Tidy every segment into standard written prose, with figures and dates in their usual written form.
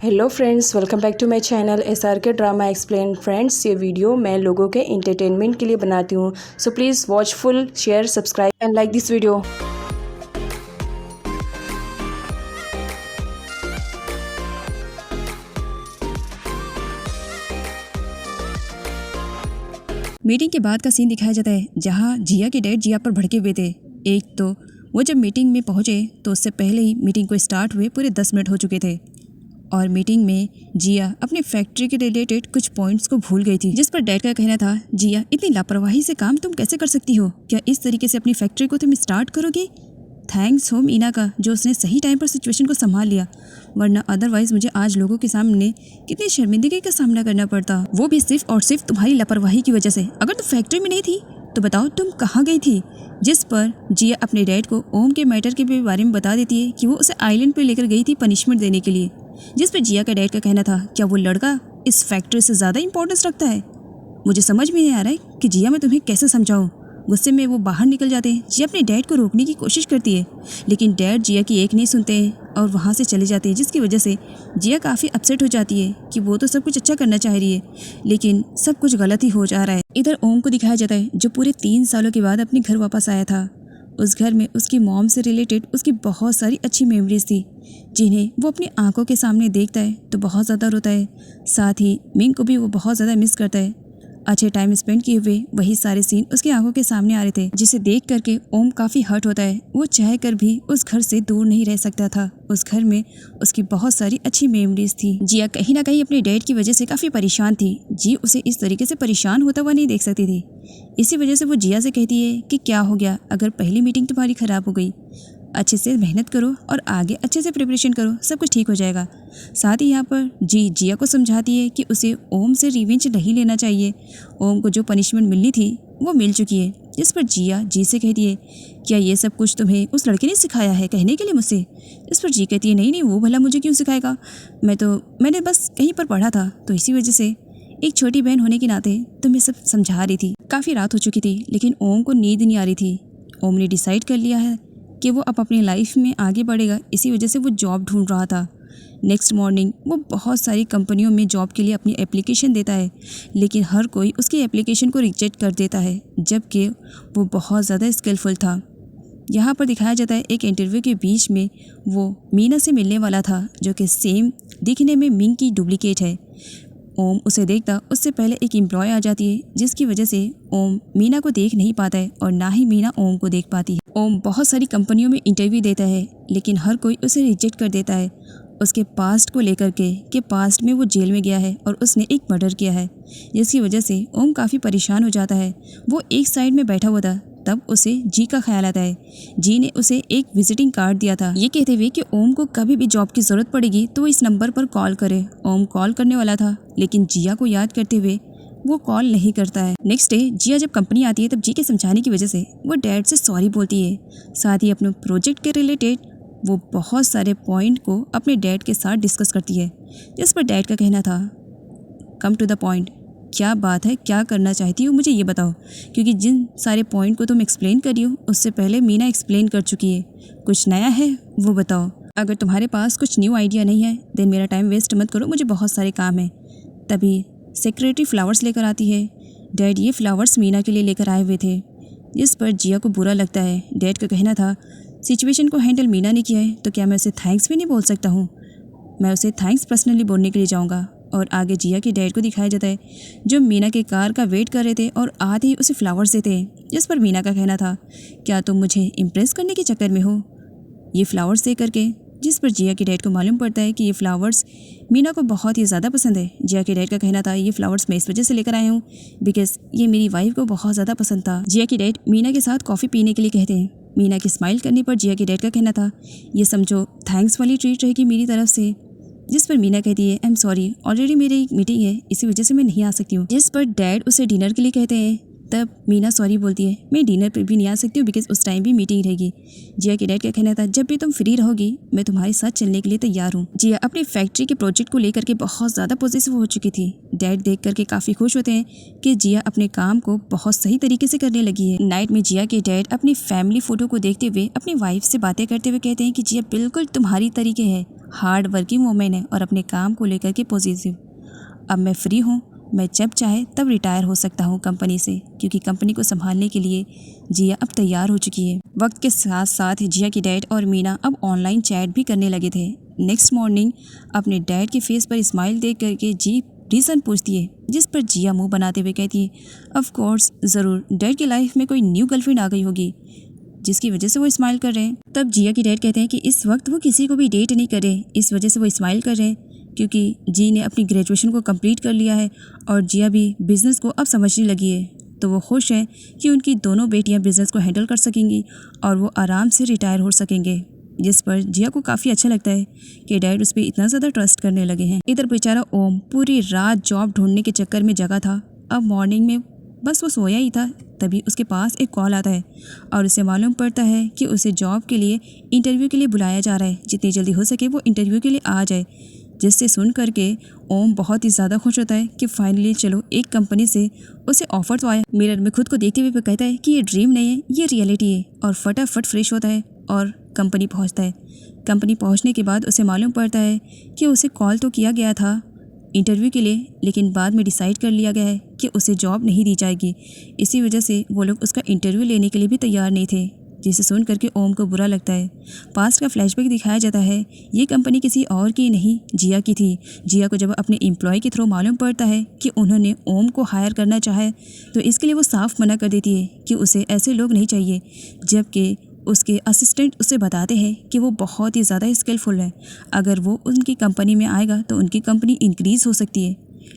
Hello friends, welcome back to my channel SRK drama explain. Friends, ये video मैं लोगों के एंटरटेनमेंट के लिए बनाती हूँ, so please watch full, share, subscribe and like this video. Meeting के बाद का सीन दिखाया जाता है जहाँ जिया के डैड जिया पर भड़के हुए थे। एक तो वो जब मीटिंग में पहुँचे तो उससे पहले ही मीटिंग को स्टार्ट हुए पूरे 10 मिनट हो चुके थे और मीटिंग में जिया अपनी फैक्ट्री के रिलेटेड कुछ पॉइंट्स को भूल गई थी, जिस पर डैड का कहना था, जिया इतनी लापरवाही से काम तुम कैसे कर सकती हो? क्या इस तरीके से अपनी फैक्ट्री को तुम स्टार्ट करोगी? थैंक्स हो मीना का जो उसने सही टाइम पर सिचुएशन को संभाल लिया, वरना अदरवाइज मुझे आज लोगों के सामने कितनी शर्मिंदगी का सामना करना पड़ता, वो भी सिर्फ और सिर्फ तुम्हारी लापरवाही की वजह से। अगर तुम फैक्ट्री में नहीं थी तो बताओ तुम कहाँ गई थी? जिस पर जिया अपने डैड को ओम के मैटर के बारे में बता देती है कि वो उसे आइलैंड पर लेकर गई थी पनिशमेंट देने के लिए, जिस पर जिया का डैड का कहना था, क्या वो लड़का इस फैक्ट्री से ज़्यादा इंपॉर्टेंस रखता है? मुझे समझ में नहीं आ रहा है कि जिया मैं तुम्हें कैसे समझाऊं। गुस्से में वो बाहर निकल जाते हैं। जिया अपने डैड को रोकने की कोशिश करती है, लेकिन डैड जिया की एक नहीं सुनते हैं और वहाँ से चले जाते हैं, जिसकी वजह से जिया काफ़ी अपसेट हो जाती है कि वो तो सब कुछ अच्छा करना चाह रही है लेकिन सब कुछ गलत ही हो जा रहा है। इधर ओम को दिखाया जाता है जो पूरे 3 सालों के बाद अपने घर वापस आया था। उस घर में उसकी मॉम से रिलेटेड उसकी बहुत सारी अच्छी मेमोरीज थी, जिन्हें वो अपनी आंखों के सामने देखता है तो बहुत ज़्यादा रोता है। साथ ही मिंग को भी वो बहुत ज़्यादा मिस करता है। अच्छे टाइम स्पेंड किए हुए वही सारे सीन उसकी आंखों के सामने आ रहे थे, जिसे देख करके ओम काफ़ी हर्ट होता है। वो चाह कर भी उस घर से दूर नहीं रह सकता था। उस घर में उसकी बहुत सारी अच्छी मेमोरीज थी। जिया कहीं ना कहीं अपने डैड की वजह से काफ़ी परेशान थी। जी उसे इस तरीके से परेशान होता हुआ नहीं देख सकती थी। इसी वजह से वो जिया से कहती है कि क्या हो गया, अगर पहली मीटिंग तुम्हारी ख़राब हो गई, अच्छे से मेहनत करो और आगे अच्छे से प्रिपरेशन करो, सब कुछ ठीक हो जाएगा। साथ ही यहाँ पर जिया को समझाती है कि उसे ओम से रिवेंज नहीं लेना चाहिए। ओम को जो पनिशमेंट मिलनी थी वो मिल चुकी है। इस पर जिया जी से कहती है, क्या ये सब कुछ तुम्हें उस लड़के ने सिखाया है कहने के लिए मुझसे? इस पर जी कहती है, नहीं नहीं, वो भला मुझे क्यों सिखाएगा, मैंने बस कहीं पर पढ़ा था, तो इसी वजह से एक छोटी बहन होने के नाते तुम्हें सब समझा रही थी। काफ़ी रात हो चुकी थी लेकिन ओम को नींद नहीं आ रही थी। ओम ने डिसाइड कर लिया है कि वो अब अपनी लाइफ में आगे बढ़ेगा, इसी वजह से वो जॉब ढूंढ रहा था। नेक्स्ट मॉर्निंग वो बहुत सारी कंपनियों में जॉब के लिए अपनी एप्लीकेशन देता है, लेकिन हर कोई उसकी एप्लीकेशन को रिजेक्ट कर देता है, जबकि वो बहुत ज़्यादा स्किलफुल था। यहाँ पर दिखाया जाता है एक इंटरव्यू के बीच में वो मीना से मिलने वाला था, जो कि सेम दिखने में मिंग की डुप्लीकेट है। ओम उसे देखता उससे पहले एक एम्प्लॉय आ जाती है, जिसकी वजह से ओम मीना को देख नहीं पाता है और ना ही मीना ओम को देख पाती है। ओम बहुत सारी कंपनियों में इंटरव्यू देता है लेकिन हर कोई उसे रिजेक्ट कर देता है उसके पास्ट को लेकर के कि पास्ट में वो जेल में गया है और उसने एक मर्डर किया है, जिसकी वजह से ओम काफ़ी परेशान हो जाता है। वो एक साइड में बैठा हुआ था, तब उसे जी का ख्याल आता है। जी ने उसे एक विजिटिंग कार्ड दिया था, ये कहते हुए कि ओम को कभी भी जॉब की ज़रूरत पड़ेगी तो इस नंबर पर कॉल करे। ओम कॉल करने वाला था लेकिन जिया को याद करते हुए वो कॉल नहीं करता है। नेक्स्ट डे जिया जब कंपनी आती है तब जी के समझाने की वजह से वो डैड से सॉरी बोलती है। साथ ही अपने प्रोजेक्ट के रिलेटेड वो बहुत सारे पॉइंट को अपने डैड के साथ डिस्कस करती है, जिस पर डैड का कहना था, कम टू द पॉइंट, क्या बात है, क्या करना चाहती हो मुझे ये बताओ, क्योंकि जिन सारे पॉइंट को तुम एक्सप्लेन करी हो उससे पहले मीना एक्सप्लेन कर चुकी है। कुछ नया है वो बताओ। अगर तुम्हारे पास कुछ न्यू आइडिया नहीं है देन मेरा टाइम वेस्ट मत करो, मुझे बहुत सारे काम हैं। तभी सेक्रेटरी फ्लावर्स लेकर आती है। डैड ये फ्लावर्स मीना के लिए लेकर आए हुए थे, जिस पर जिया को बुरा लगता है। डैड का कहना था, सिचुएशन को हैंडल मीना ने किया है तो क्या मैं उसे थैंक्स भी नहीं बोल सकता हूँ? मैं उसे थैंक्स पर्सनली बोलने के लिए जाऊँगा। और आगे जिया के डैड को दिखाया जाता है जो मीना के कार का वेट कर रहे थे और आते ही उसे फ्लावर्स देते हैं, जिस पर मीना का कहना था, क्या तुम मुझे इम्प्रेस करने के चक्कर में हो ये फ्लावर्स दे करके? जिस पर जिया के डैड को मालूम पड़ता है कि ये फ्लावर्स मीना को बहुत ही ज़्यादा पसंद है। जिया के डैड का कहना था, ये फ्लावर्स मैं इस वजह से लेकर आया हूँ बिकॉज ये मेरी वाइफ को बहुत ज़्यादा पसंद था। जिया के डैड मीना के साथ कॉफ़ी पीने के लिए कहते हैं। मीना की स्माइल करने पर जिया के डैड का कहना था, ये समझो थैंक्स वाली ट्रीट रहेगी मेरी तरफ से। जिस पर मीना कहती है, आई एम सॉरी, ऑलरेडी मेरी एक मीटिंग है, इसी वजह से मैं नहीं आ सकती हूँ। जिस पर डैड उसे डिनर के लिए कहते हैं। तब मीना सॉरी बोलती है, मैं डिनर पर भी नहीं आ सकती हूँ बिकॉज उस टाइम भी मीटिंग रहेगी। जिया के डैड का कहना था, जब भी तुम फ्री रहोगी मैं तुम्हारे साथ चलने के लिए तैयार हूँ। जिया अपनी फैक्ट्री के प्रोजेक्ट को लेकर के बहुत ज़्यादा पॉजिटिव हो चुकी थी। डैड देख करके काफ़ी खुश होते हैं कि जिया अपने काम को बहुत सही तरीके से करने लगी है। नाइट में जिया के डैड अपनी फैमिली फ़ोटो को देखते हुए अपनी वाइफ से बातें करते हुए कहते हैं कि जिया बिल्कुल तुम्हारी तरीके है, हार्ड वर्किंग वुमेन है और अपने काम को लेकर के पॉजिटिव। अब मैं फ्री हूँ, मैं जब चाहे तब रिटायर हो सकता हूँ कंपनी से, क्योंकि कंपनी को संभालने के लिए जिया अब तैयार हो चुकी है। वक्त के साथ साथ जिया के डैड और मीना अब ऑनलाइन चैट भी करने लगे थे। नेक्स्ट मॉर्निंग अपने डैड के फेस पर स्माइल देख करके जी रीज़न पूछती है, जिस पर जिया मुंह बनाते हुए कहती है, ऑफ कोर्स ज़रूर, डैड की लाइफ में कोई न्यू गर्लफ्रेंड आ गई होगी जिसकी वजह से वो स्माइल कर रहे हैं। तब जिया के डैड कहते हैं कि इस वक्त वो किसी को भी डेट नहीं कर रहे, इस वजह से वो स्माइल कर रहे हैं क्योंकि जी ने अपनी ग्रेजुएशन को कंप्लीट कर लिया है और जिया भी बिज़नेस को अब समझने लगी है। तो वो खुश हैं कि उनकी दोनों बेटियां बिज़नेस को हैंडल कर सकेंगी और वो आराम से रिटायर हो सकेंगे, जिस पर जिया को काफ़ी अच्छा लगता है कि डैड उस पर इतना ज़्यादा ट्रस्ट करने लगे हैं। इधर बेचारा ओम पूरी रात जॉब ढूंढने के चक्कर में जगा था। अब मॉर्निंग में बस वो सोया ही था, तभी उसके पास एक कॉल आता है और उसे मालूम पड़ता है कि उसे जॉब के लिए इंटरव्यू के लिए बुलाया जा रहा है। जितनी जल्दी हो सके वो इंटरव्यू के लिए आ जाए, जिससे सुन करके ओम बहुत ही ज़्यादा खुश होता है कि फाइनली चलो एक कंपनी से उसे ऑफर तो आया। मिरर में खुद को देखते हुए वो कहता है कि ये ड्रीम नहीं है, ये रियलिटी है, और फटाफट फ्रेश होता है और कंपनी पहुंचता है। कंपनी पहुंचने के बाद उसे मालूम पड़ता है कि उसे कॉल तो किया गया था इंटरव्यू के लिए, लेकिन बाद में डिसाइड कर लिया गया है कि उसे जॉब नहीं दी जाएगी। इसी वजह से वो लोग उसका इंटरव्यू लेने के लिए भी तैयार नहीं थे, जिसे सुन करके ओम को बुरा लगता है। पास्ट का फ्लैशबैक दिखाया जाता है। ये कंपनी किसी और की नहीं, जिया की थी। जिया को जब अपने एम्प्लॉय के थ्रू मालूम पड़ता है कि उन्होंने ओम को हायर करना चाहे तो इसके लिए वो साफ मना कर देती है कि उसे ऐसे लोग नहीं चाहिए, जबकि उसके असिस्टेंट उसे बताते हैं कि वो बहुत ही ज़्यादा स्किलफुल है, अगर वो उनकी कंपनी में आएगा तो उनकी कंपनी इंक्रीज़ हो सकती है।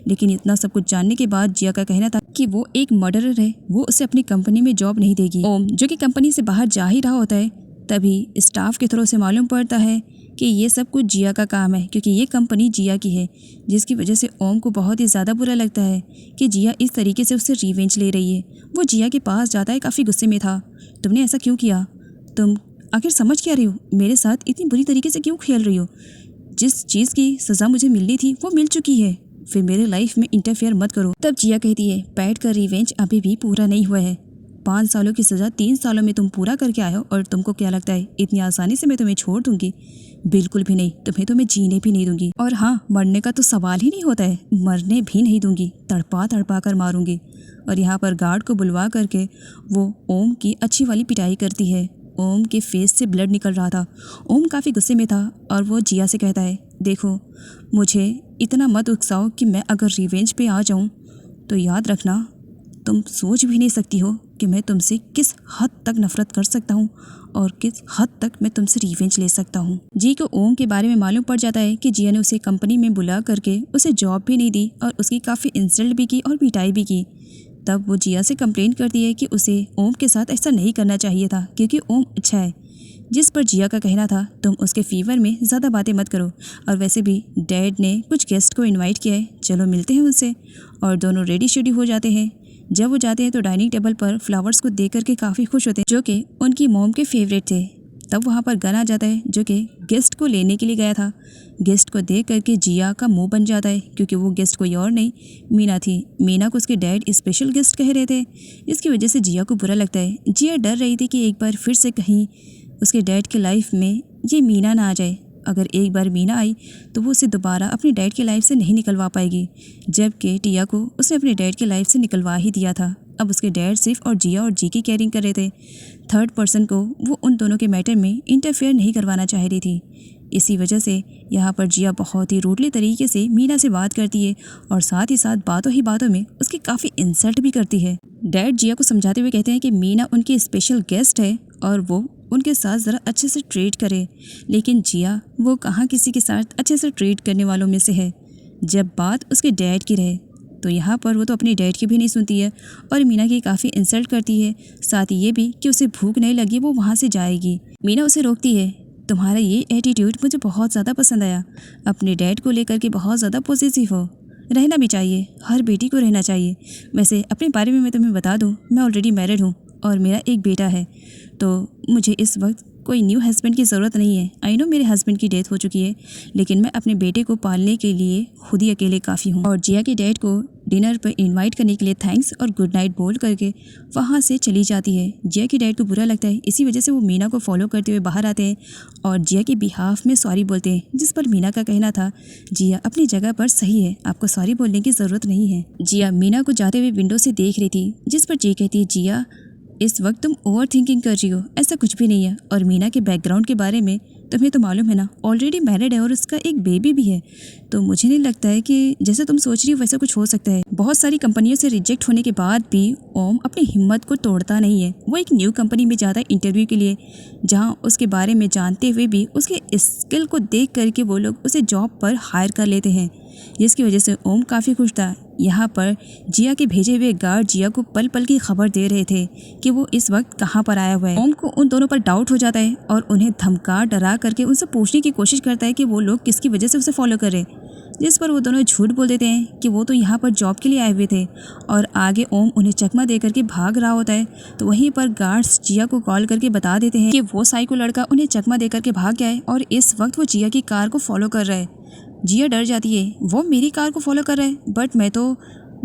लेकिन इतना सब कुछ जानने के बाद जिया का कहना था कि वो एक मर्डरर है, वो उसे अपनी कंपनी में जॉब नहीं देगी। ओम जो कि कंपनी से बाहर जा ही रहा होता है, तभी स्टाफ के थ्रू से मालूम पड़ता है कि ये सब कुछ जिया का काम है, क्योंकि ये कंपनी जिया की है, जिसकी वजह से ओम को बहुत ही ज़्यादा बुरा लगता है कि जिया इस तरीके से उससे रिवेंज ले रही है। वो जिया के पास जाता है, काफ़ी गुस्से में था। तुमने ऐसा क्यों किया? तुम आखिर समझ क्या रही हो? मेरे साथ इतनी बुरी तरीके से क्यों खेल रही हो? जिस चीज़ की सज़ा मुझे मिलनी थी वो मिल चुकी है, फिर मेरे लाइफ में इंटरफेयर मत करो। तब जिया कहती है, बैड का रिवेंज अभी भी पूरा नहीं हुआ है। 5 सालों की सज़ा 3 सालों में तुम पूरा करके आए हो और तुमको क्या लगता है इतनी आसानी से मैं तुम्हें छोड़ दूंगी? बिल्कुल भी नहीं, तुम्हें तो मैं जीने भी नहीं दूंगी। और हाँ, मरने का तो सवाल ही नहीं होता है, मरने भी नहीं दूंगी, तड़पा तड़पा कर मारूंगी। और यहाँ पर गार्ड को बुलवा करके वो ओम की अच्छी वाली पिटाई करती है। ओम के फेस से ब्लड निकल रहा था। ओम काफ़ी गुस्से में था और वो जिया से कहता है, देखो मुझे इतना मत उकसाओ कि मैं अगर रिवेंज पे आ जाऊँ तो याद रखना, तुम सोच भी नहीं सकती हो कि मैं तुमसे किस हद तक नफ़रत कर सकता हूँ और किस हद तक मैं तुमसे रिवेंज ले सकता हूँ। जी को ओम के बारे में मालूम पड़ जाता है कि जिया ने उसे कंपनी में बुला करके उसे जॉब भी नहीं दी और उसकी काफ़ी इंसल्ट भी की और पिटाई भी की। तब वो जिया से कंप्लेंट करती है कि उसे ओम के साथ ऐसा नहीं करना चाहिए था क्योंकि ओम अच्छा है, जिस पर जिया का कहना था, तुम उसके फीवर में ज़्यादा बातें मत करो, और वैसे भी डैड ने कुछ गेस्ट को इनवाइट किया है, चलो मिलते हैं उनसे। और दोनों रेडी शेडी हो जाते हैं। जब वो जाते हैं तो डाइनिंग टेबल पर फ्लावर्स को देख करके काफ़ी खुश होते हैं, जो कि उनकी मॉम के फेवरेट थे। तब वहाँ पर गन आ जाता है जो कि गेस्ट को लेने के लिए गया था। गेस्ट को देख करके जिया का मुंह बन जाता है, क्योंकि वो गेस्ट कोई और नहीं मीना थी। मीना को उसके डैड स्पेशल गेस्ट कह रहे थे, इसकी वजह से जिया को बुरा लगता है। जिया डर रही थी कि एक बार फिर से कहीं उसके डैड के लाइफ में ये मीना ना आ जाए। अगर एक बार मीना आई तो वो उसे दोबारा अपनी डैड की लाइफ से नहीं निकलवा पाएगी, जबकि टिया को उसने अपने डैड की लाइफ से निकलवा ही दिया था। अब उसके डैड सिर्फ और जिया और जी की केयरिंग कर रहे थे। थर्ड पर्सन को वो उन दोनों के मैटर में इंटरफेयर नहीं करवाना चाह रही थी। इसी वजह से यहाँ पर जिया बहुत ही रूडली तरीके से मीना से बात करती है और साथ ही साथ बातों ही बातों में उसकी काफ़ी इंसल्ट भी करती है। डैड जिया को समझाते हुए कहते हैं कि मीना उनकी स्पेशल गेस्ट है और वो उनके साथ ज़रा अच्छे से ट्रीट करे, लेकिन जिया वो कहाँ किसी के साथ अच्छे से ट्रीट करने वालों में से है। जब बात उसके डैड की रहे तो यहाँ पर वो तो अपनी डैड की भी नहीं सुनती है और मीना की काफ़ी इंसल्ट करती है। साथ ही ये भी कि उसे भूख नहीं लगी, वो वहाँ से जाएगी। मीना उसे रोकती है, तुम्हारा ये एटीट्यूड मुझे बहुत ज़्यादा पसंद आया, अपने डैड को लेकर के बहुत ज़्यादा पॉजिटिव हो, रहना भी चाहिए, हर बेटी को रहना चाहिए। वैसे अपने बारे में मैं तुम्हें बता दूं, मैं ऑलरेडी मैरिड हूँ और मेरा एक बेटा है, तो मुझे इस वक्त कोई न्यू हस्बैंड की ज़रूरत नहीं है। आई नो मेरे हस्बैंड की डेथ हो चुकी है, लेकिन मैं अपने बेटे को पालने के लिए खुद ही अकेले काफ़ी हूँ। और जिया के डैड को डिनर पर इनवाइट करने के लिए थैंक्स और गुड नाइट बोल करके वहाँ से चली जाती है। जिया के डैड को बुरा लगता है, इसी वजह से वो मीना को फॉलो करते हुए बाहर आते हैं और जिया के बिहाफ में सॉरी बोलते हैं, जिस पर मीना का कहना था, जिया अपनी जगह पर सही है, आपको सॉरी बोलने की ज़रूरत नहीं है। जिया मीना को जाते हुए विंडो से देख रही थी, जिस पर जी कहती है, जिया इस वक्त तुम ओवर थिंकिंग कर रही हो, ऐसा कुछ भी नहीं है। और मीना के बैकग्राउंड के बारे में तुम्हें तो मालूम है ना, ऑलरेडी मैरिड है और उसका एक बेबी भी है, तो मुझे नहीं लगता है कि जैसे तुम सोच रही हो वैसा कुछ हो सकता है। बहुत सारी कंपनियों से रिजेक्ट होने के बाद भी ओम अपनी हिम्मत को तोड़ता नहीं है। वो एक न्यू कंपनी में जाता है इंटरव्यू के लिए, जहां उसके बारे में जानते हुए भी उसके स्किल को देख करके वो लोग उसे जॉब पर हायर कर लेते हैं, जिसकी वजह से ओम काफ़ी खुश था। यहाँ पर जिया के भेजे हुए गार्ड जिया को पल पल की खबर दे रहे थे कि वो इस वक्त कहाँ पर आया हुआ है। ओम को उन दोनों पर डाउट हो जाता है और उन्हें धमका डरा करके उनसे पूछने की कोशिश करता है कि वो लोग किसकी वजह से उसे फॉलो करें, जिस पर वो दोनों झूठ बोल देते हैं कि वो तो यहाँ पर जॉब के लिए आए हुए थे। और आगे ओम उन्हें चकमा दे करके भाग रहा होता है, तो वहीं पर गार्ड्स जिया को कॉल करके बता देते हैं कि वो साइको लड़का उन्हें चकमा दे करके भाग गया है और इस वक्त वो जिया की कार को फॉलो कर रहा है। जिया डर जाती है, वो मेरी कार को फॉलो कर रहा है, बट मैं तो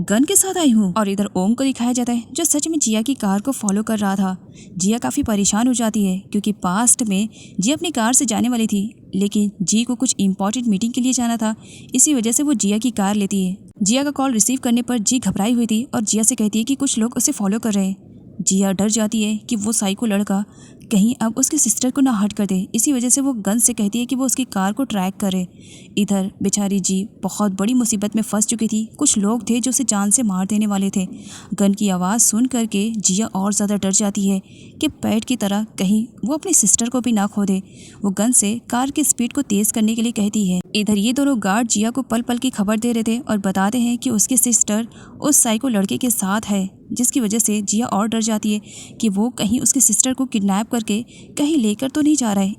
गन के साथ आई हूँ। और इधर ओम को दिखाया जाता है जो सच में जिया की कार को फॉलो कर रहा था। जिया काफ़ी परेशान हो जाती है क्योंकि पास्ट में जिया अपनी कार से जाने वाली थी, लेकिन जी को कुछ इंपॉर्टेंट मीटिंग के लिए जाना था, इसी वजह से वो जिया की कार लेती है। जिया का कॉल रिसीव करने पर जी घबराई हुई थी और जिया से कहती है कि कुछ लोग उसे फॉलो कर रहे हैं। जिया डर जाती है कि वो साइको लड़का कहीं अब उसकी सिस्टर को ना हर्ट कर दे, इसी वजह से वो गन से कहती है कि वो उसकी कार को ट्रैक करे। इधर बेचारी जी बहुत बड़ी मुसीबत में फंस चुकी थी, कुछ लोग थे जो उसे जान से मार देने वाले थे। गन की आवाज़ सुन करके जिया और ज़्यादा डर जाती है कि पैट की तरह कहीं वो अपनी सिस्टर को भी ना खो दे। वो गन से कार की स्पीड को तेज़ करने के लिए कहती है। इधर ये दोनों गार्ड जिया को पल पल की खबर दे रहे थे और बताते हैं कि उसकी सिस्टर उस साइको लड़के के साथ है, जिसकी वजह से जिया और डर जाती है कि वो कहीं उसकी सिस्टर को किडनैप करके कहीं लेकर तो नहीं जा रहा है।